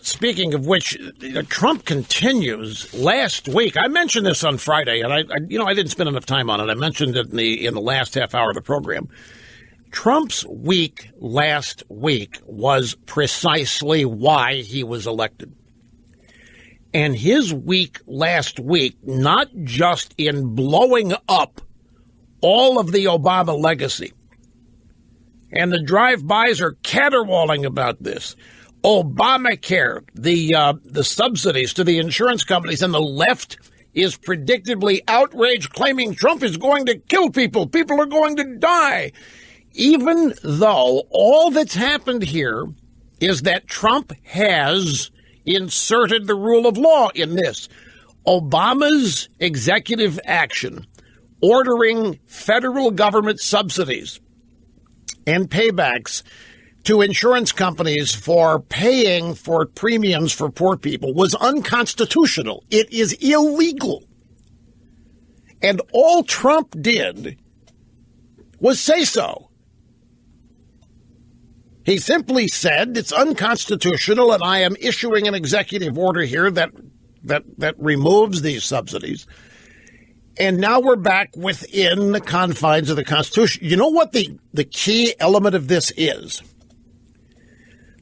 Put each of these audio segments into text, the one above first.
Speaking of which, Trump continues. Last week, I mentioned this on Friday, and I didn't spend enough time on it. I mentioned it in the last half hour of the program. Trump's week last week was precisely why he was elected. And his week last week, not just in blowing up all of the Obama legacy, and the drive-bys are caterwauling about this. Obamacare, the subsidies to the insurance companies, and the left is predictably outraged, claiming Trump is going to kill people. People are going to die. Even though all that's happened here is that Trump has inserted the rule of law in this. Obama's executive action ordering federal government subsidies and paybacks to insurance companies for paying for premiums for poor people was unconstitutional. It is illegal. And all Trump did was say so. He simply said it's unconstitutional, and I am issuing an executive order here that removes these subsidies. And now we're back within the confines of the Constitution. You know what the key element of this is?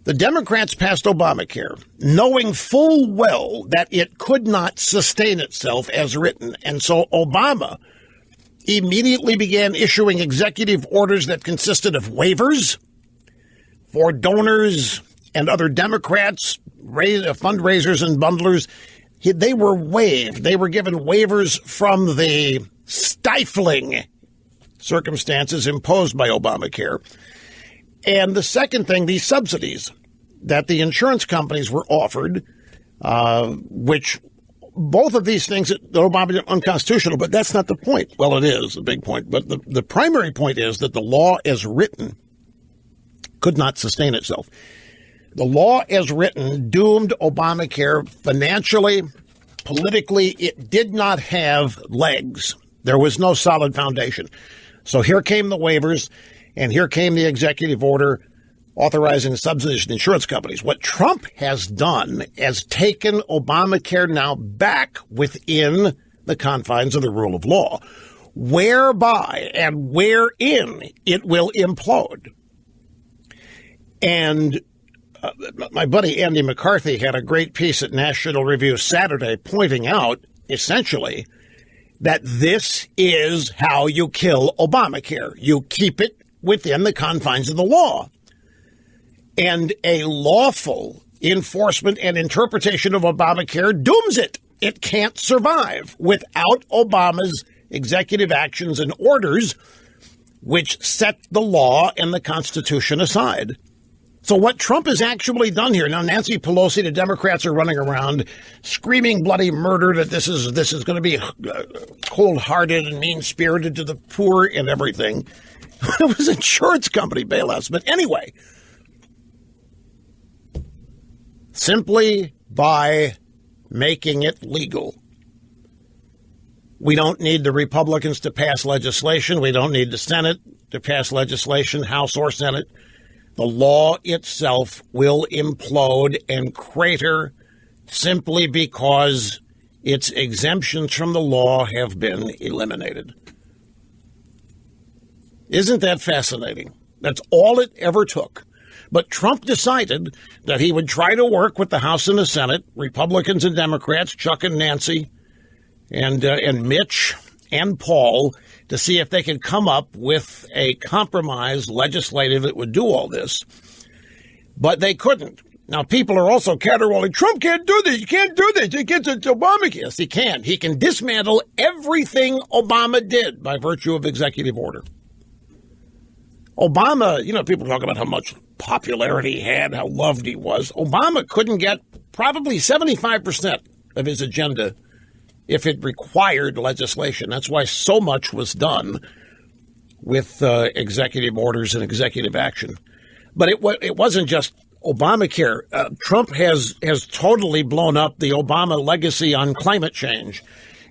The Democrats passed Obamacare, knowing full well that it could not sustain itself as written. And so Obama immediately began issuing executive orders that consisted of waivers for donors and other Democrats, fundraisers and bundlers. They were waived. They were given waivers from the stifling circumstances imposed by Obamacare. And the second thing, these subsidies that the insurance companies were offered, which both of these things that Obama did unconstitutional, but that's not the point. Well, it is a big point. But the primary point is that the law as written could not sustain itself. The law as written doomed Obamacare financially, politically. It did not have legs. There was no solid foundation. So here came the waivers, and here came the executive order authorizing subsidies to insurance companies. What Trump has done is taken Obamacare now back within the confines of the rule of law, whereby and wherein it will implode. And my buddy Andy McCarthy had a great piece at National Review Saturday pointing out, essentially, that this is how you kill Obamacare. You keep it within the confines of the law. And a lawful enforcement and interpretation of Obamacare dooms it. It can't survive without Obama's executive actions and orders, which set the law and the Constitution aside. So what Trump has actually done here, now Nancy Pelosi, the Democrats are running around screaming bloody murder, that this is going to be cold-hearted and mean-spirited to the poor and everything. It was insurance company bailouts. But anyway, simply by making it legal. We don't need the Republicans to pass legislation. We don't need the Senate to pass legislation, House or Senate. The law itself will implode and crater simply because its exemptions from the law have been eliminated. Isn't that fascinating? That's all it ever took. But Trump decided that he would try to work with the House and the Senate, Republicans and Democrats, Chuck and Nancy, and Mitch and Paul, to see if they could come up with a compromise legislative that would do all this. But they couldn't. Now, people are also caterwauling, Trump can't do this. You can't do this. He gets into Obama. Yes, he can. He can dismantle everything Obama did by virtue of executive order. Obama, people talk about how much popularity he had, how loved he was. Obama couldn't get probably 75% of his agenda if it required legislation. That's why so much was done with executive orders and executive action. But it wasn't just Obamacare. Trump has totally blown up the Obama legacy on climate change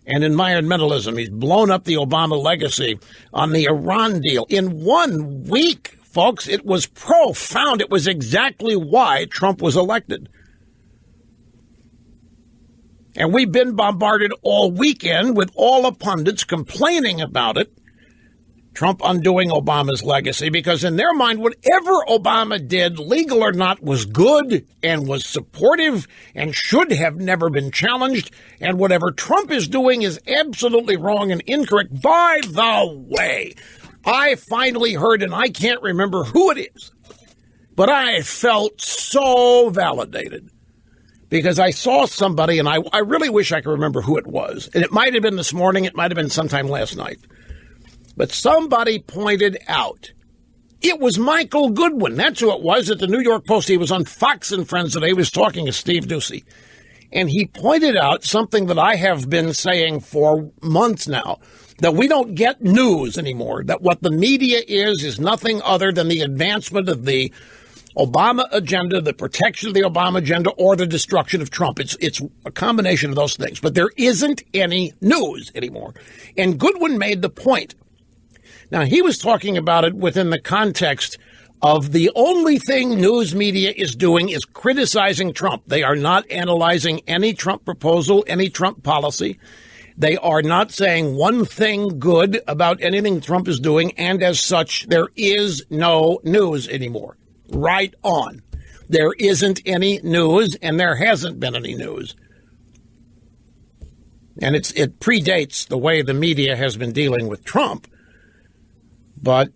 and environmentalism. He's blown up the Obama legacy on the Iran deal. In 1 week, folks, it was profound. It was exactly why Trump was elected. And we've been bombarded all weekend with all the pundits complaining about it. Trump undoing Obama's legacy, because in their mind, whatever Obama did, legal or not, was good and was supportive and should have never been challenged. And whatever Trump is doing is absolutely wrong and incorrect. By the way, I finally heard, and I can't remember who it is, but I felt so validated because I saw somebody, and I really wish I could remember who it was. And it might have been this morning. It might have been sometime last night. But somebody pointed out it was Michael Goodwin. That's who it was at the New York Post. He was on Fox and Friends today. He was talking to Steve Doocy. And he pointed out something that I have been saying for months now, that we don't get news anymore, that what the media is nothing other than the advancement of the Obama agenda, the protection of the Obama agenda, or the destruction of Trump. It's a combination of those things. But there isn't any news anymore. And Goodwin made the point. Now, he was talking about it within the context of the only thing news media is doing is criticizing Trump. They are not analyzing any Trump proposal, any Trump policy. They are not saying one thing good about anything Trump is doing, and as such, there is no news anymore. Right on. There isn't any news, and there hasn't been any news. And it predates the way the media has been dealing with Trump. But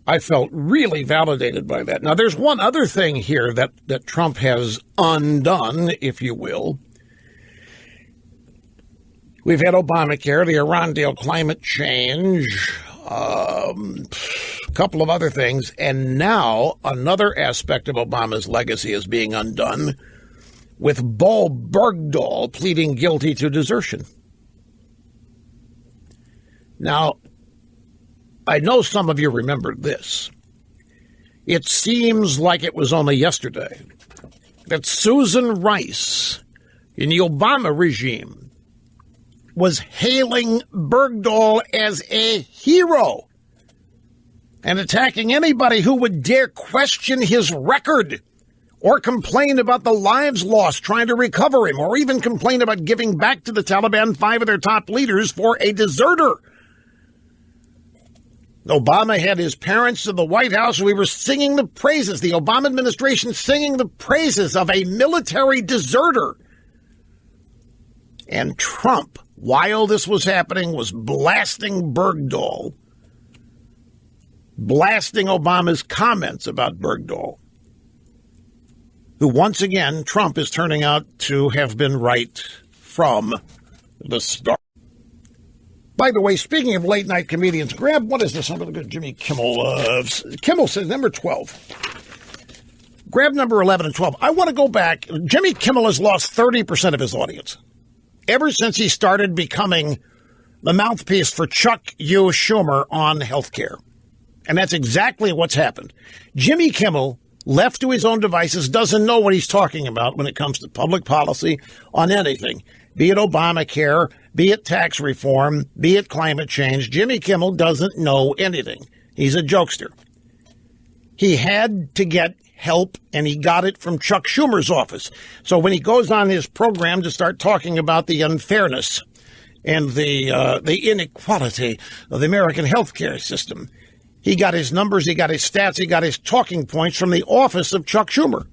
I felt really validated by that. Now, there's one other thing here that Trump has undone, if you will. We've had Obamacare, the Iran deal, climate change, a couple of other things. And now another aspect of Obama's legacy is being undone with Bo Bergdahl pleading guilty to desertion. Now, I know some of you remembered this. It seems like it was only yesterday that Susan Rice in the Obama regime was hailing Bergdahl as a hero and attacking anybody who would dare question his record or complain about the lives lost trying to recover him, or even complain about giving back to the Taliban 5 of their top leaders for a deserter. Obama had his parents in the White House. We were singing the praises, the Obama administration singing the praises of a military deserter. And Trump, while this was happening, was blasting Bergdahl, blasting Obama's comments about Bergdahl, who once again, Trump is turning out to have been right from the start. By the way, speaking of late-night comedians, grab, what is this? I'm going to go to Jimmy Kimmel. Kimmel says number 12. Grab number 11 and 12. I want to go back. Jimmy Kimmel has lost 30% of his audience ever since he started becoming the mouthpiece for Chuck U. Schumer on health care. And that's exactly what's happened. Jimmy Kimmel, left to his own devices, doesn't know what he's talking about when it comes to public policy on anything, be it Obamacare, be it tax reform, be it climate change. Jimmy Kimmel doesn't know anything. He's a jokester. He had to get help, and he got it from Chuck Schumer's office. So when he goes on his program to start talking about the unfairness and the inequality of the American healthcare system, he got his numbers, he got his stats, he got his talking points from the office of Chuck Schumer.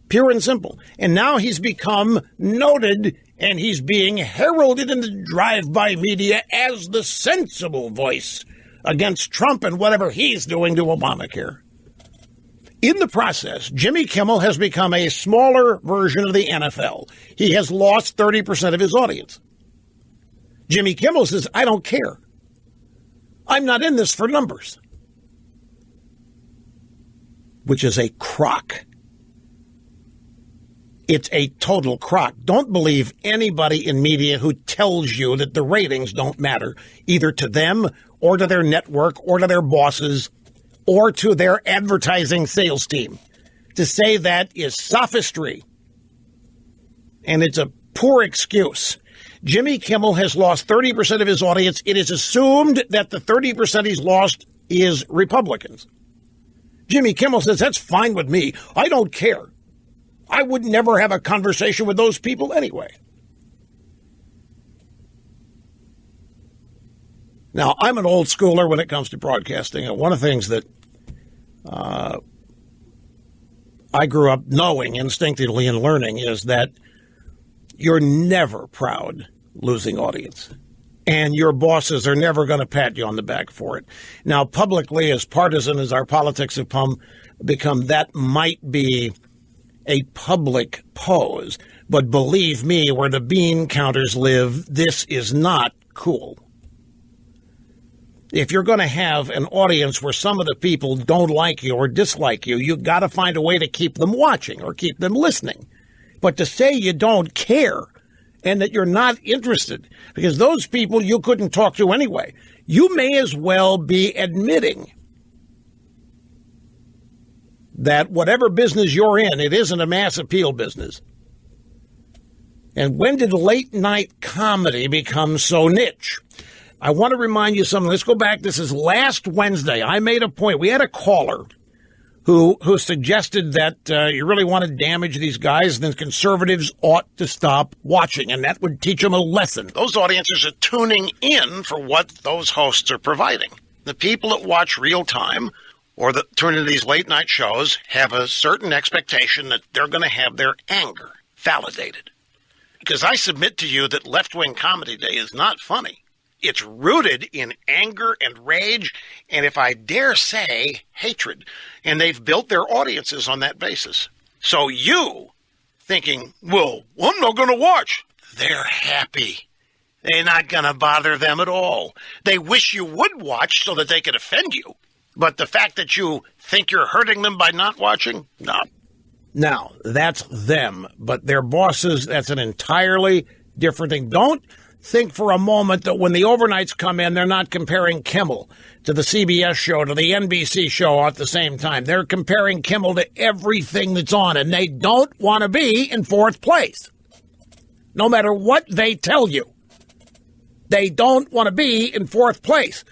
Pure and simple. And now he's become noted, and he's being heralded in the drive-by media as the sensible voice against Trump and whatever he's doing to Obamacare. In the process, Jimmy Kimmel has become a smaller version of the NFL. He has lost 30% of his audience. Jimmy Kimmel says, I don't care. I'm not in this for numbers. Which is a crock. It's a total crock. Don't believe anybody in media who tells you that the ratings don't matter, either to them or to their network or to their bosses or to their advertising sales team. To say that is sophistry. And it's a poor excuse. Jimmy Kimmel has lost 30% of his audience. It is assumed that the 30% he's lost is Republicans. Jimmy Kimmel says, that's fine with me. I don't care. I would never have a conversation with those people anyway. Now, I'm an old schooler when it comes to broadcasting, and one of the things that I grew up knowing instinctively and learning is that you're never proud losing audience. And your bosses are never going to pat you on the back for it. Now, publicly, as partisan as our politics have become, that might be a public pose. But believe me, where the bean counters live, this is not cool. If you're going to have an audience where some of the people don't like you or dislike you, you've got to find a way to keep them watching or keep them listening. But to say you don't care and that you're not interested, because those people you couldn't talk to anyway, you may as well be admitting that whatever business you're in, it isn't a mass appeal business. And when did late night comedy become so niche? I want to remind you something. Let's go back. This is last Wednesday. I made a point. We had a caller who suggested that you really want to damage these guys, then conservatives ought to stop watching, and that would teach them a lesson. Those audiences are tuning in for what those hosts are providing. The people that watch real time or that tune into these late night shows have a certain expectation that they're going to have their anger validated. Because I submit to you that left-wing comedy day is not funny. It's rooted in anger and rage, and if I dare say, hatred. And they've built their audiences on that basis. So you thinking, well, I'm not going to watch. They're happy. They're not going to bother them at all. They wish you would watch so that they could offend you. But the fact that you think you're hurting them by not watching, no. Now, that's them. But their bosses, that's an entirely different thing. Don't think for a moment that when the overnights come in, they're not comparing Kimmel to the CBS show, to the NBC show at the same time. They're comparing Kimmel to everything that's on, and they don't want to be in fourth place. No matter what they tell you, they don't want to be in fourth place.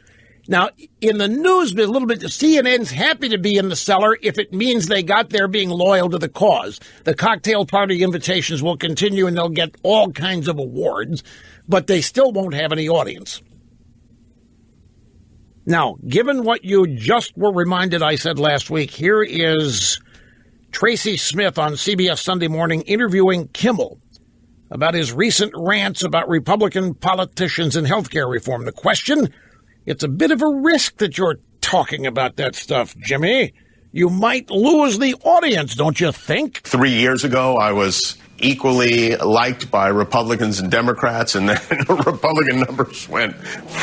Now, in the news, a little bit, CNN's happy to be in the cellar if it means they got there being loyal to the cause. The cocktail party invitations will continue, and they'll get all kinds of awards, but they still won't have any audience. Now, given what you just were reminded I said last week, here is Tracy Smith on CBS Sunday Morning interviewing Kimmel about his recent rants about Republican politicians and health care reform. The question, it's a bit of a risk that you're talking about that stuff, Jimmy. You might lose the audience, don't you think? 3 years ago, I was equally liked by Republicans and Democrats, and then Republican numbers went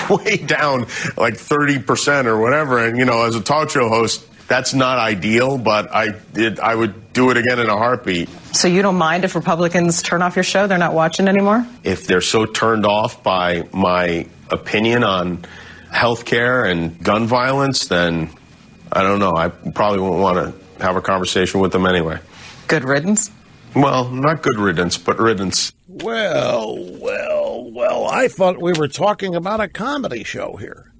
way down, like 30% or whatever. And, you know, as a talk show host, that's not ideal, but I would do it again in a heartbeat. So you don't mind if Republicans turn off your show? They're not watching anymore? If they're so turned off by my opinion on health care and gun violence, then I don't know. I probably won't want to have a conversation with them anyway. Good riddance? Well, not good riddance, but riddance. Well, I thought we were talking about a comedy show here.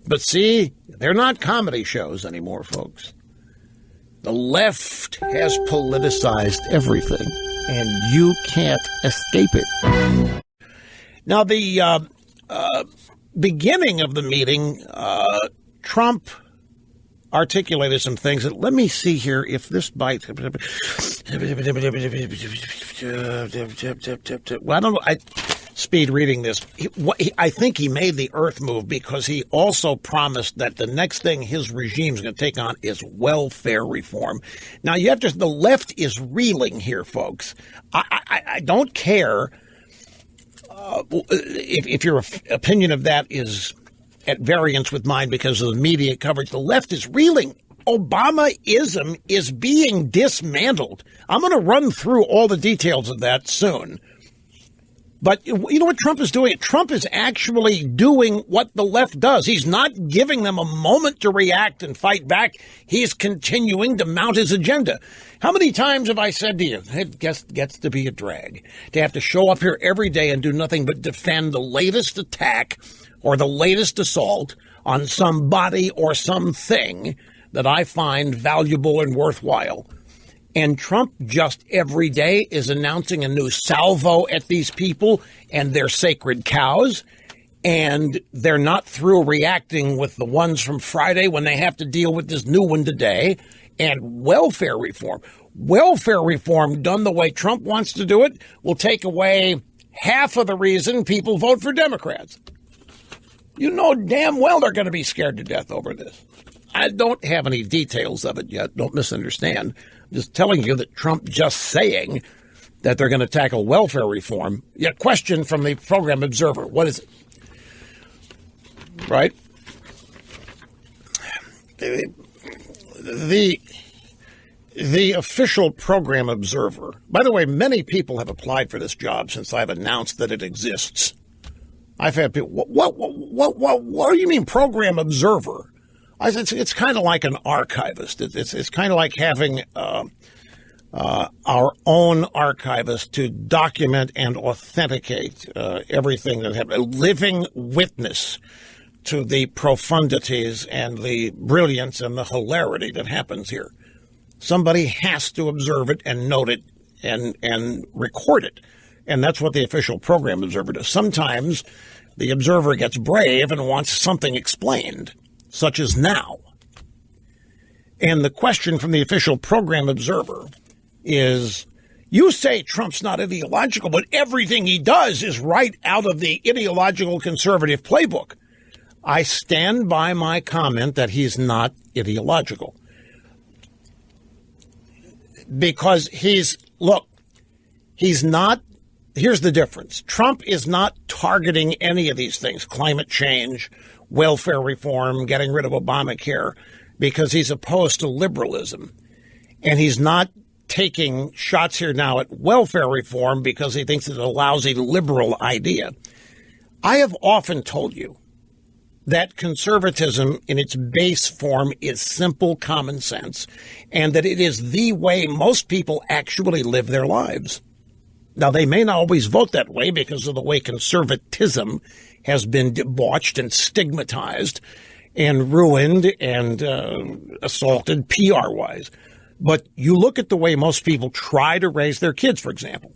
But see, they're not comedy shows anymore, folks. The left has politicized everything, and you can't escape it. Now, the beginning of the meeting, Trump articulated some things. Let me see here if this bites. Well, I don't know. Speed reading this. I think he made the earth move because he also promised that the next thing his regime is going to take on is welfare reform. Now, you have to. The left is reeling here, folks. I don't care if your opinion of that is at variance with mine because of the media coverage. The left is reeling. Obamaism is being dismantled. I'm going to run through all the details of that soon. But you know what Trump is doing? Trump is actually doing what the left does. He's not giving them a moment to react and fight back. He's continuing to mount his agenda. How many times have I said to you, it gets to be a drag to have to show up here every day and do nothing but defend the latest attack or the latest assault on somebody or something that I find valuable and worthwhile. And Trump just every day is announcing a new salvo at these people and their sacred cows. And they're not through reacting with the ones from Friday when they have to deal with this new one today. And welfare reform. Welfare reform done the way Trump wants to do it will take away half of the reason people vote for Democrats. You know damn well they're going to be scared to death over this. I don't have any details of it yet. Don't misunderstand. I'm just telling you that Trump just saying that they're going to tackle welfare reform. Yet question from the Program Observer. What is it? Right? The official Program Observer. By the way, many people have applied for this job since I've announced that it exists. I've had people, what do you mean Program Observer? It's kind of like an archivist. It's kind of like having our own archivist to document and authenticate everything that happened. A living witness to the profundities and the brilliance and the hilarity that happens here. Somebody has to observe it and note it and record it. And that's what the official Program Observer does. Sometimes the observer gets brave and wants something explained, such as now. And the question from the official Program Observer is, you say Trump's not ideological, but everything he does is right out of the ideological conservative playbook. I stand by my comment that he's not ideological. Because he's not, here's the difference. Trump is not targeting any of these things, climate change, welfare reform, getting rid of Obamacare, because he's opposed to liberalism. And he's not taking shots here now at welfare reform because he thinks it's a lousy liberal idea. I have often told you that conservatism in its base form is simple common sense, and that it is the way most people actually live their lives. Now, they may not always vote that way because of the way conservatism has been debauched and stigmatized and ruined and assaulted PR-wise. But you look at the way most people try to raise their kids, for example.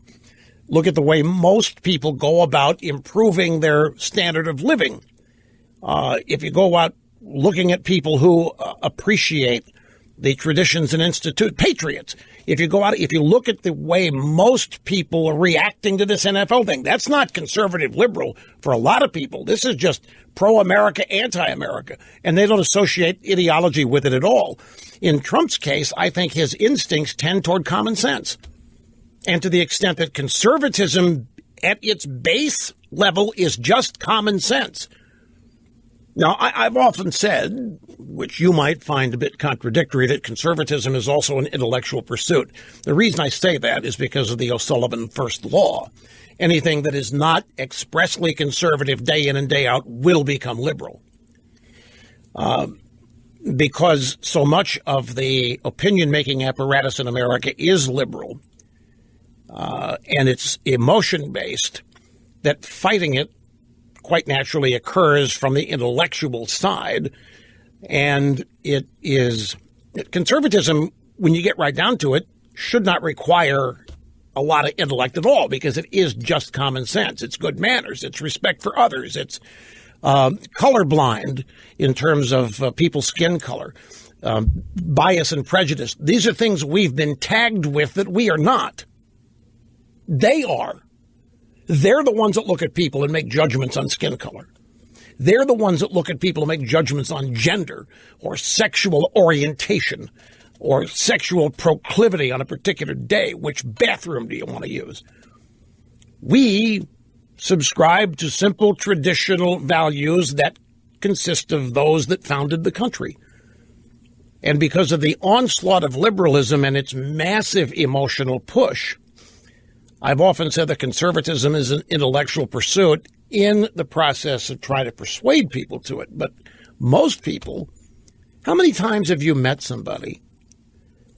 Look at the way most people go about improving their standard of living. If you go out looking at people who appreciate the traditions and patriots, if you look at the way most people are reacting to this NFL thing, that's not conservative liberal for a lot of people. This is just pro-America, anti-America, and they don't associate ideology with it at all. In Trump's case, I think his instincts tend toward common sense. And to the extent that conservatism at its base level is just common sense. Now, I've often said, which you might find a bit contradictory, that conservatism is also an intellectual pursuit. The reason I say that is because of the O'Sullivan First Law. Anything that is not expressly conservative day in and day out will become liberal. Because so much of the opinion-making apparatus in America is liberal, and it's emotion-based, that fighting it quite naturally occurs from the intellectual side. And it is conservatism, when you get right down to it, should not require a lot of intellect at all, because it is just common sense. It's good manners. It's respect for others. It's colorblind in terms of people's skin color, bias and prejudice. These are things we've been tagged with that we are not. They are. They're the ones that look at people and make judgments on skin color. They're the ones that look at people and make judgments on gender or sexual orientation or sexual proclivity on a particular day. Which bathroom do you want to use? We subscribe to simple traditional values that consist of those that founded the country. And because of the onslaught of liberalism and its massive emotional push, I've often said that conservatism is an intellectual pursuit in the process of trying to persuade people to it. But most people, how many times have you met somebody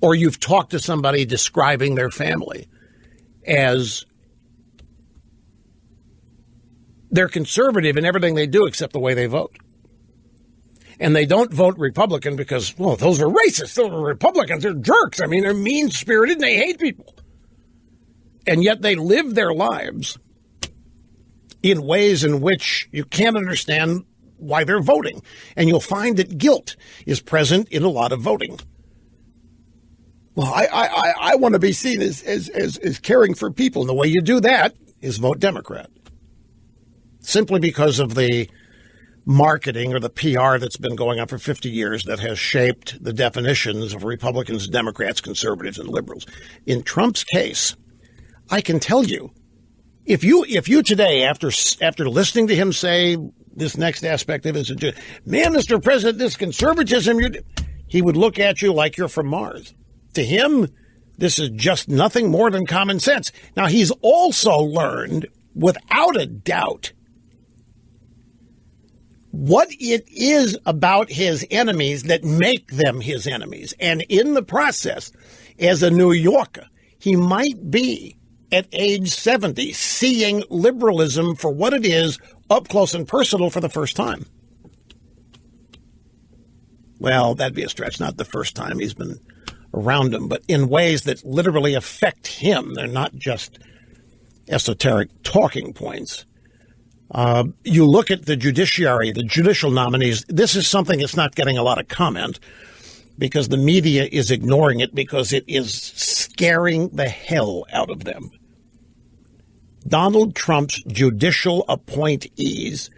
or you've talked to somebody describing their family as they're conservative in everything they do except the way they vote? And they don't vote Republican because, well, those are racist. Those are Republicans. They're jerks. I mean, they're mean-spirited and they hate people. And yet they live their lives in ways in which you can't understand why they're voting. And you'll find that guilt is present in a lot of voting. Well, I want to be seen as caring for people. And the way you do that is vote Democrat. Simply because of the marketing or the PR that's been going on for 50 years that has shaped the definitions of Republicans, Democrats, conservatives, and liberals. In Trump's case, I can tell you, if you today, after listening to him say this next aspect of it, man, Mr. President, this conservatism, he would look at you like you're from Mars. To him, this is just nothing more than common sense. Now, he's also learned, without a doubt, what it is about his enemies that make them his enemies. And in the process, as a New Yorker, he might be, at age 70, seeing liberalism for what it is, up close and personal for the first time. Well, that'd be a stretch. Not the first time he's been around him, but in ways that literally affect him. They're not just esoteric talking points. You look at the judiciary, the judicial nominees. This is something that's not getting a lot of comment because the media is ignoring it because it is scaring the hell out of them. Donald Trump's judicial appointees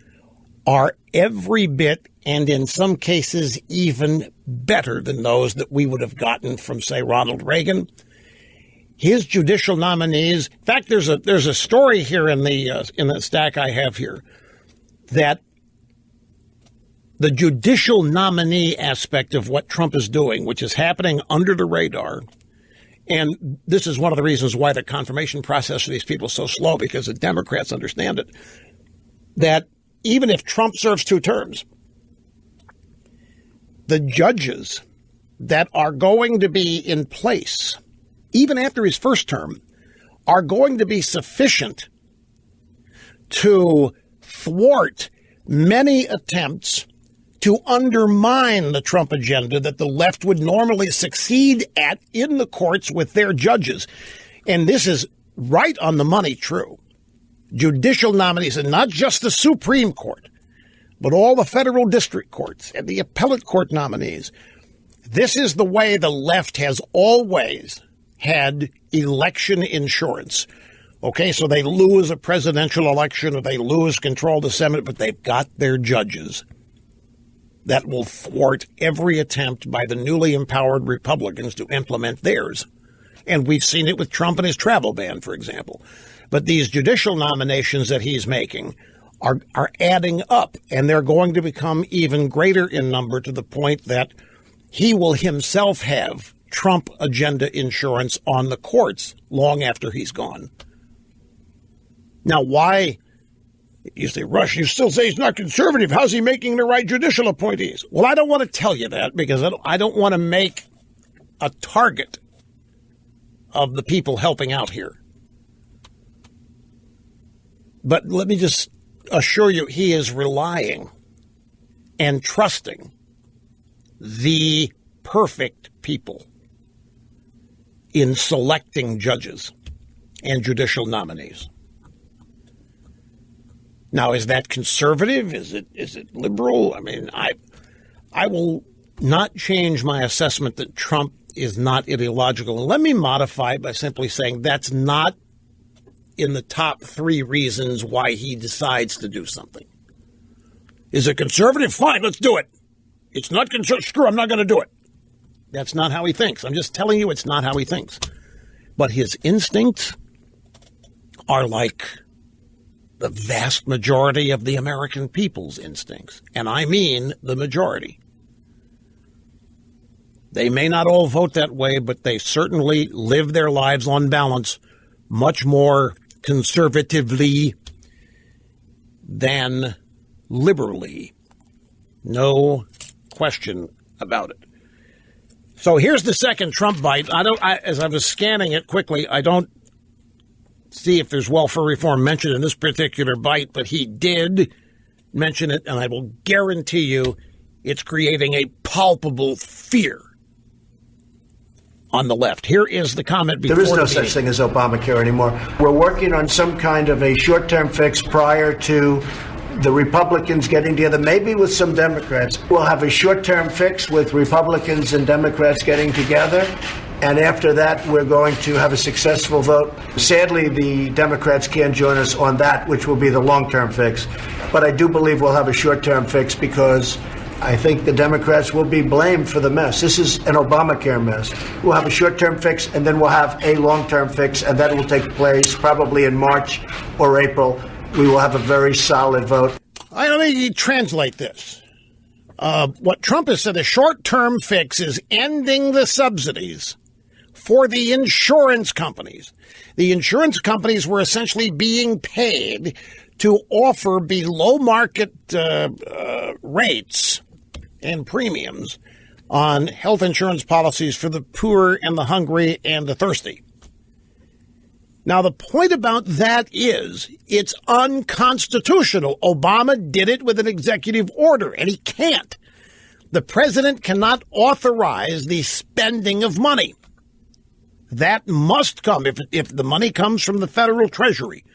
are every bit, and in some cases even better than those that we would have gotten from, say, Ronald Reagan. His judicial nominees. In fact, there's a story here in the stack I have here that the judicial nominee aspect of what Trump is doing, which is happening under the radar, and this is one of the reasons why the confirmation process for these people is so slow, because the Democrats understand it, that even if Trump serves 2 terms, the judges that are going to be in place, even after his first term, are going to be sufficient to thwart many attempts to undermine the Trump agenda that the left would normally succeed at in the courts with their judges. And this is right on the money true. Judicial nominees, and not just the Supreme Court, but all the federal district courts and the appellate court nominees. This is the way the left has always had election insurance. Okay, so they lose a presidential election or they lose control of the Senate, but they've got their judges that will thwart every attempt by the newly empowered Republicans to implement theirs. And we've seen it with Trump and his travel ban, for example. But these judicial nominations that he's making are adding up, and they're going to become even greater in number to the point that he will himself have Trump agenda insurance on the courts long after he's gone. Now, why? You say, Rush, you still say he's not conservative. How's he making the right judicial appointees? Well, I don't want to tell you that because I don't want to make a target of the people helping out here. But let me just assure you, he is relying and trusting the perfect people in selecting judges and judicial nominees. Now, is that conservative? Is it liberal? I mean, I will not change my assessment that Trump is not ideological. And let me modify it by simply saying that's not in the top 3 reasons why he decides to do something. Is it conservative? Fine, let's do it. It's not conservative. Screw, I'm not going to do it. That's not how he thinks. I'm just telling you it's not how he thinks. But his instincts are like the vast majority of the American people's instincts. And I mean the majority. They may not all vote that way, but they certainly live their lives on balance much more conservatively than liberally. No question about it. So here's the second Trump bite. As I was scanning it quickly, I don't see if there's welfare reform mentioned in this particular bite, but he did mention it, and I will guarantee you it's creating a palpable fear on the left. Here is the comment before there is no the such thing as Obamacare anymore. We're working on some kind of a short-term fix prior to the Republicans getting together, maybe with some Democrats. We'll have a short-term fix with Republicans and Democrats getting together. And after that, we're going to have a successful vote. Sadly, the Democrats can't join us on that, which will be the long-term fix. But I do believe we'll have a short-term fix because I think the Democrats will be blamed for the mess. This is an Obamacare mess. We'll have a short-term fix, and then we'll have a long-term fix, and that will take place probably in March or April. We will have a very solid vote. Let me translate this. What Trump has said, the short-term fix is ending the subsidies for the insurance companies. The insurance companies were essentially being paid to offer below market rates and premiums on health insurance policies for the poor and the hungry and the thirsty. Now, the point about that is it's unconstitutional. Obama did it with an executive order, and he can't. The president cannot authorize the spending of money. That must come, if the money comes from the federal treasury,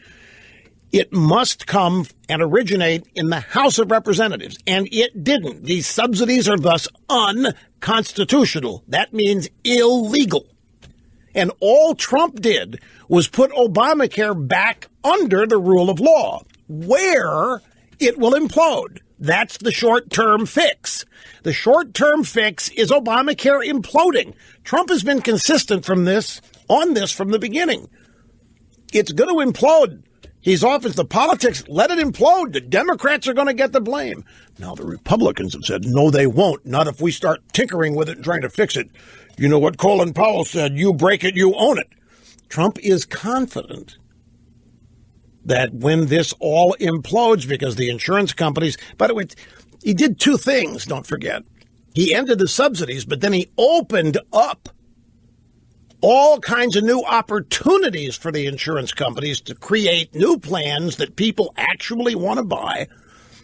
it must come and originate in the House of Representatives, and it didn't. These subsidies are thus unconstitutional. That means illegal. And all Trump did was put Obamacare back under the rule of law, where it will implode. That's the short-term fix. The short-term fix is Obamacare imploding. Trump has been consistent on this from the beginning. It's going to implode. He's off as the politics. Let it implode. The Democrats are going to get the blame. Now, the Republicans have said, no, they won't. Not if we start tinkering with it and trying to fix it. You know what Colin Powell said, you break it, you own it. Trump is confident that when this all implodes, because the insurance companies, by the way, he did two things, don't forget. He ended the subsidies, but then he opened up all kinds of new opportunities for the insurance companies to create new plans that people actually want to buy,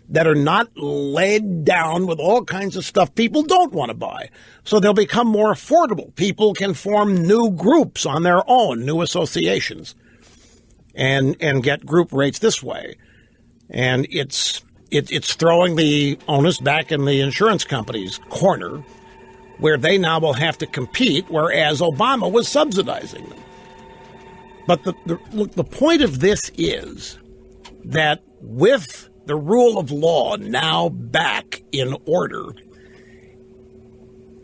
that are not laid down with all kinds of stuff people don't want to buy. So they'll become more affordable. People can form new groups on their own, new associations, and get group rates this way. And it's throwing the onus back in the insurance companies' corner, where they now will have to compete, whereas Obama was subsidizing them. But the point of this is that with the rule of law now back in order,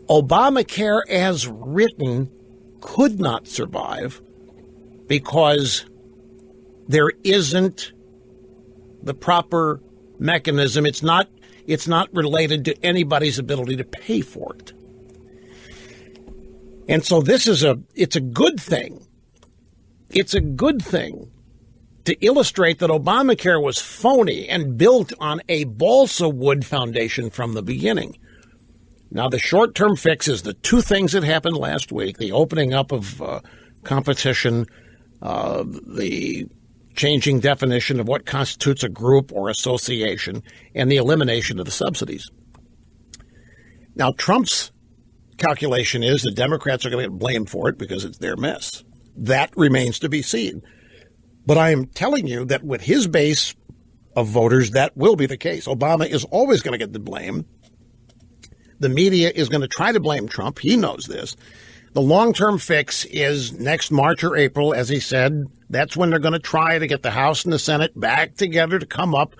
Obamacare as written could not survive because there isn't the proper mechanism. It's not related to anybody's ability to pay for it. And so it's a good thing. It's a good thing to illustrate that Obamacare was phony and built on a balsa wood foundation from the beginning. Now, the short-term fix is the two things that happened last week, the opening up of competition, the changing definition of what constitutes a group or association, and the elimination of the subsidies. Now, Trump's calculation is the Democrats are going to get blamed for it because it's their mess. That remains to be seen. But I am telling you that with his base of voters, that will be the case. Obama is always going to get the blame. The media is going to try to blame Trump. He knows this. The long-term fix is next March or April, as he said. That's when they're going to try to get the House and the Senate back together to come up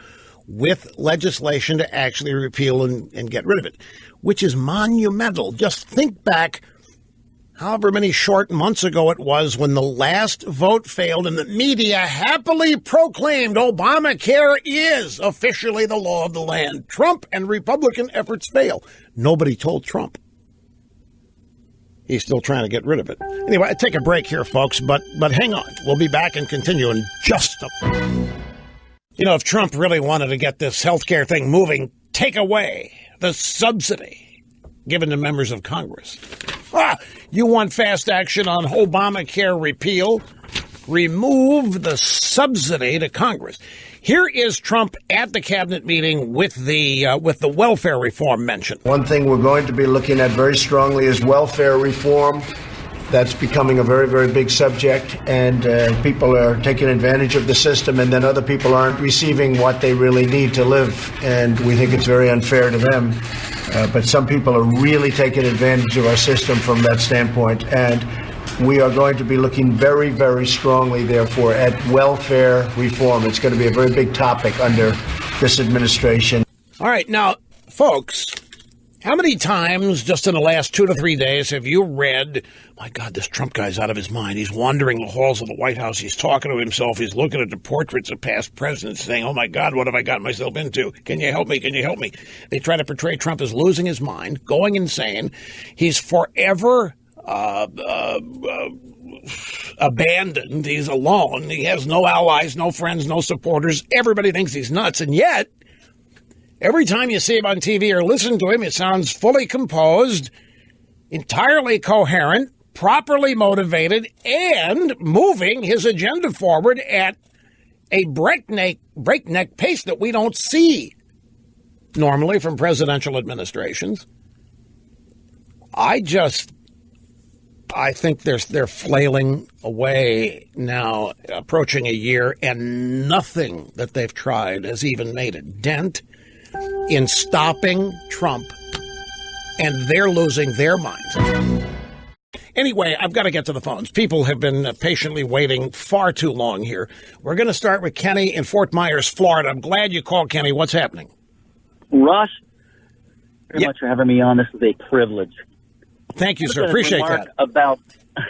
with legislation to actually repeal and get rid of it, which is monumental. Just think back however many short months ago it was when the last vote failed and the media happily proclaimed Obamacare is officially the law of the land. Trump and Republican efforts fail. Nobody told Trump. He's still trying to get rid of it. Anyway, I take a break here, folks, but hang on. We'll be back and continue in just a... You know, if Trump really wanted to get this healthcare thing moving, take away the subsidy given to members of Congress. You want fast action on Obamacare repeal? Remove the subsidy to Congress. Here is Trump at the cabinet meeting with the welfare reform mentioned. One thing we're going to be looking at very strongly is welfare reform. That's becoming a very, very big subject, and people are taking advantage of the system, and then other people aren't receiving what they really need to live, and we think it's very unfair to them. But some people are really taking advantage of our system from that standpoint, and we are going to be looking very, very strongly, therefore, at welfare reform. It's going to be a very big topic under this administration. All right. Now, folks, how many times just in the last 2 to 3 days have you read, my God, this Trump guy's out of his mind. He's wandering the halls of the White House. He's talking to himself. He's looking at the portraits of past presidents saying, oh, my God, what have I got myself into? Can you help me? Can you help me? They try to portray Trump as losing his mind, going insane. He's forever abandoned. He's alone. He has no allies, no friends, no supporters. Everybody thinks he's nuts. And yet, every time you see him on TV or listen to him, it sounds fully composed, entirely coherent, properly motivated, and moving his agenda forward at a breakneck pace that we don't see normally from presidential administrations. I think they're flailing away now, approaching a year, and nothing that they've tried has even made a dent in stopping Trump, and they're losing their minds. Anyway, I've got to get to the phones. People have been patiently waiting far too long here. We're going to start with Kenny in Fort Myers, Florida. I'm glad you called, Kenny. What's happening? Russ, very much for having me on. This is a privilege. Thank you, sir. Appreciate that.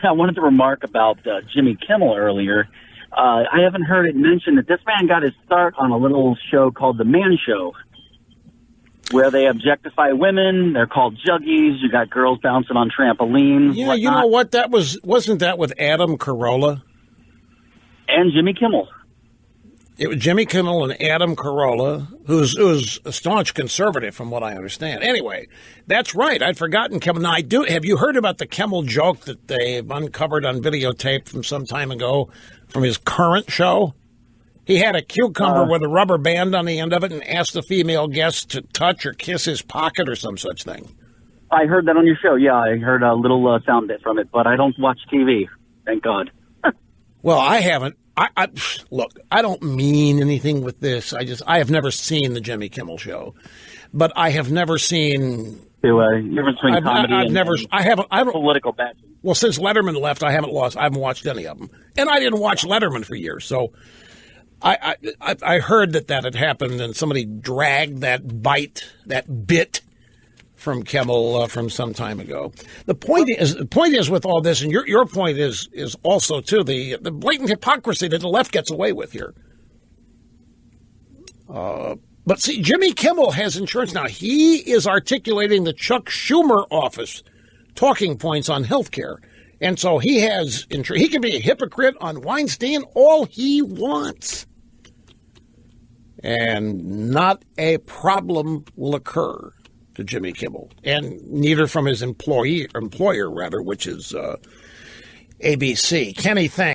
I wanted to remark about Jimmy Kimmel earlier. I haven't heard it mentioned that this man got his start on a little show called The Man Show, where they objectify women. They're called juggies. You got girls bouncing on trampolines. Yeah, you know what? Wasn't that with Adam Carolla? And Jimmy Kimmel. It was Jimmy Kimmel and Adam Carolla, who's a staunch conservative, from what I understand. Anyway, that's right. I'd forgotten Kimmel. Now, have you heard about the Kimmel joke that they've uncovered on videotape from some time ago from his current show? He had a cucumber with a rubber band on the end of it and asked the female guest to touch or kiss his pocket or some such thing. I heard that on your show. Yeah, I heard a little sound bit from it, but I don't watch TV. Thank God. Well, I haven't. Look, I don't mean anything with this. I have never seen the Jimmy Kimmel show, but I have never seen. Difference between comedy and political bashing. Well, since Letterman left, I haven't watched any of them, and I didn't watch Letterman for years. So, I heard that had happened, and somebody dragged that bit from Kimmel from some time ago. The point is with all this, and your point is also too the blatant hypocrisy that the left gets away with here. But see, Jimmy Kimmel has insurance now. He is articulating the Chuck Schumer office talking points on health care, and so he has insurance. He can be a hypocrite on Weinstein all he wants, and not a problem will occur to Jimmy Kimmel, and neither from his employer, which is ABC. Kenny, thanks.